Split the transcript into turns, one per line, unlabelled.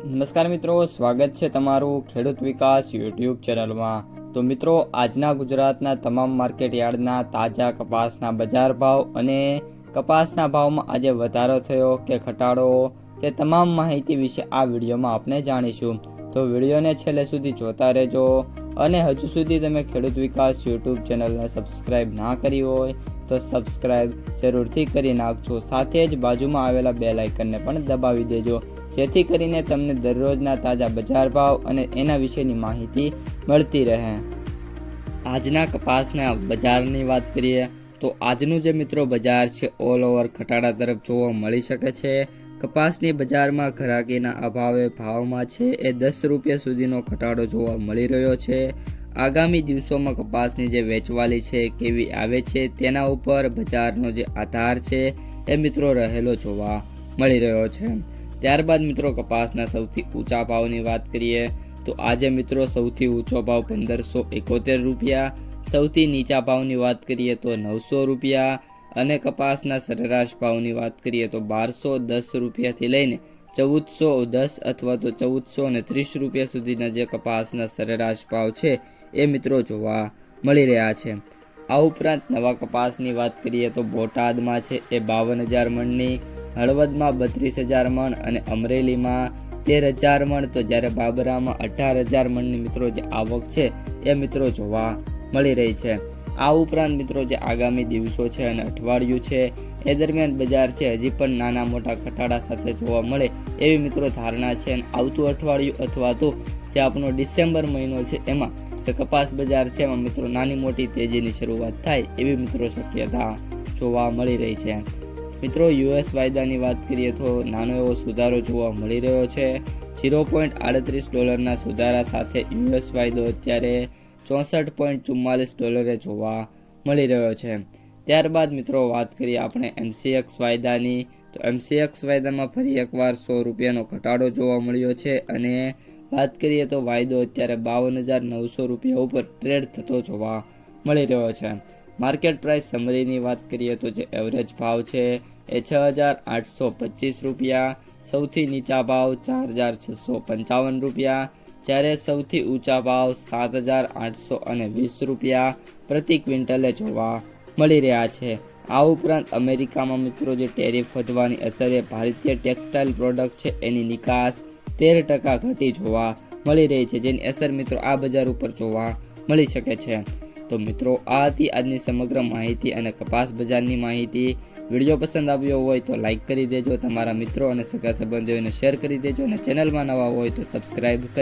નમસ્કાર મિત્રો, સ્વાગત છે તમારું ખેડૂત વિકાસ યુટ્યુબ ચેનલમાં। તો મિત્રો, આજના ગુજરાતના તમામ માર્કેટ યાર્ડના તાજા કપાસના બજાર ભાવ અને કપાસના ભાવમાં આજે વધારો થયો કે ઘટાડો તે તમામ માહિતી વિશે આ વિડીયોમાં આપણે જાણીશું। તો વિડીયોને છેલ્લે સુધી જોતા રહેજો અને હજુ સુધી તમે ખેડૂત વિકાસ યુટ્યુબ ચેનલને સબસ્ક્રાઇબ ના કરી હોય તો સબસ્ક્રાઇબ જરૂરથી કરી નાખજો, સાથે જ બાજુમાં આવેલા બેલ આઇકનને પણ દબાવી દેજો, જેથી કરીને તમને દરરોજના તાજા બજાર ભાવ અને એના વિશેની માહિતી મળતી રહે। આજના કપાસના બજારની વાત કરીએ તો આજનું જે મિત્રો બજાર છે ઓલ ઓવર ઘટાડા તરફ જોવા મળી શકે છે। કપાસની બજારમાં ઘરાકીના અભાવે ભાવમાં છે એ 10 રૂપિયા સુધીનો ઘટાડો જોવા મળી રહ્યો છે। આગામી દિવસોમાં કપાસની જે વેચવાલી છે કેવી આવે છે તેના ઉપર બજારનો જે આધાર છે એ મિત્રો રહેલો જોવા મળી રહ્યો છે। ત્યારબાદ મિત્રો કપાસના સૌથી ઊંચા ભાવની વાત કરીએ તો આજે મિત્રો સૌથી ઊંચો ભાવ 1571 રૂપિયા, સૌથી નીચા ભાવની વાત કરીએ તો 900 રૂપિયા અને કપાસના સરેરાશ ભાવની વાત કરીએ તો 1210 રૂપિયાથી લઈને 1410 અથવા તો 1430 રૂપિયા સુધીના જે કપાસના સરેરાશ ભાવ છે એ મિત્રો જોવા મળી રહ્યા છે। આ ઉપરાંત નવા કપાસની વાત કરીએ તો બોટાદમાં છે એ 52,000 મણની, હળવદમાં 32,000 મણ અને અમરેલીમાં 13,000 મણ, તો જ્યારે બાબરામાં 18,000 મણની મિત્રો જે આવક છે એ મિત્રો જોવા મળી રહી છે। આ ઉપરાંત મિત્રો જે આગામી દિવસો છે અને અઠવાડિયું છે એ દરમિયાન બજાર છે હજી પણ નાના મોટા ઘટાડા સાથે જોવા મળે એવી મિત્રો ધારણા છે અને આવતું અઠવાડિયું અથવા તો જે આપણો ડિસેમ્બર મહિનો છે એમાં જે કપાસ બજાર છે એમાં મિત્રો નાની મોટી તેજીની શરૂઆત થાય એવી મિત્રો શક્યતા જોવા મળી રહી છે। મિત્રો યુએસ વાયદાની વાત કરીએ તો નાનો એવો સુધારો જોવા મળી રહ્યો છે। $0.38 સુધારા સાથે યુએસ વાયદો અત્યારે $64.44 જોવા મળી રહ્યો છે। ત્યારબાદ મિત્રો વાત કરીએ આપણે MCX વાયદાની, તો MCX વાયદામાં ફરી એકવાર 100 રૂપિયાનો ઘટાડો જોવા મળ્યો છે અને વાત કરીએ તો વાયદો અત્યારે 52,900 રૂપિયા ઉપર ટ્રેડ થતો જોવા મળી રહ્યો છે। માર્કેટ પ્રાઇસ સમરીની વાત કરીએ તો જે એવરેજ ભાવ છે એ 6,825 રૂપિયા, સૌથી નીચા ભાવ 4,655 રૂપિયા, જ્યારે સૌથી ઊંચા ભાવ 7,820 રૂપિયા પ્રતિ ક્વિન્ટલે જોવા મળી રહ્યા છે। આ ઉપરાંત અમેરિકામાં મિત્રો જે ટેરિફ વધવાની અસરે ભારતીય ટેક્સટાઇલ પ્રોડક્ટ છે એની નિકાસ 13% ઘટી જોવા મળી રહી છે, જેની અસર મિત્રો આ બજાર ઉપર જોવા મળી શકે છે। તો મિત્રો આ હતી આજની સમગ્ર માહિતી અને કપાસ બજારની માહિતી। વિડીયો પસંદ આવ્યો હોય તો લાઈક કરી દેજો, તમારા મિત્રો અને સગા સંબંધીઓને શેર કરી દેજો અને ચેનલમાં નવા હોય તો સબસ્ક્રાઇબ કરી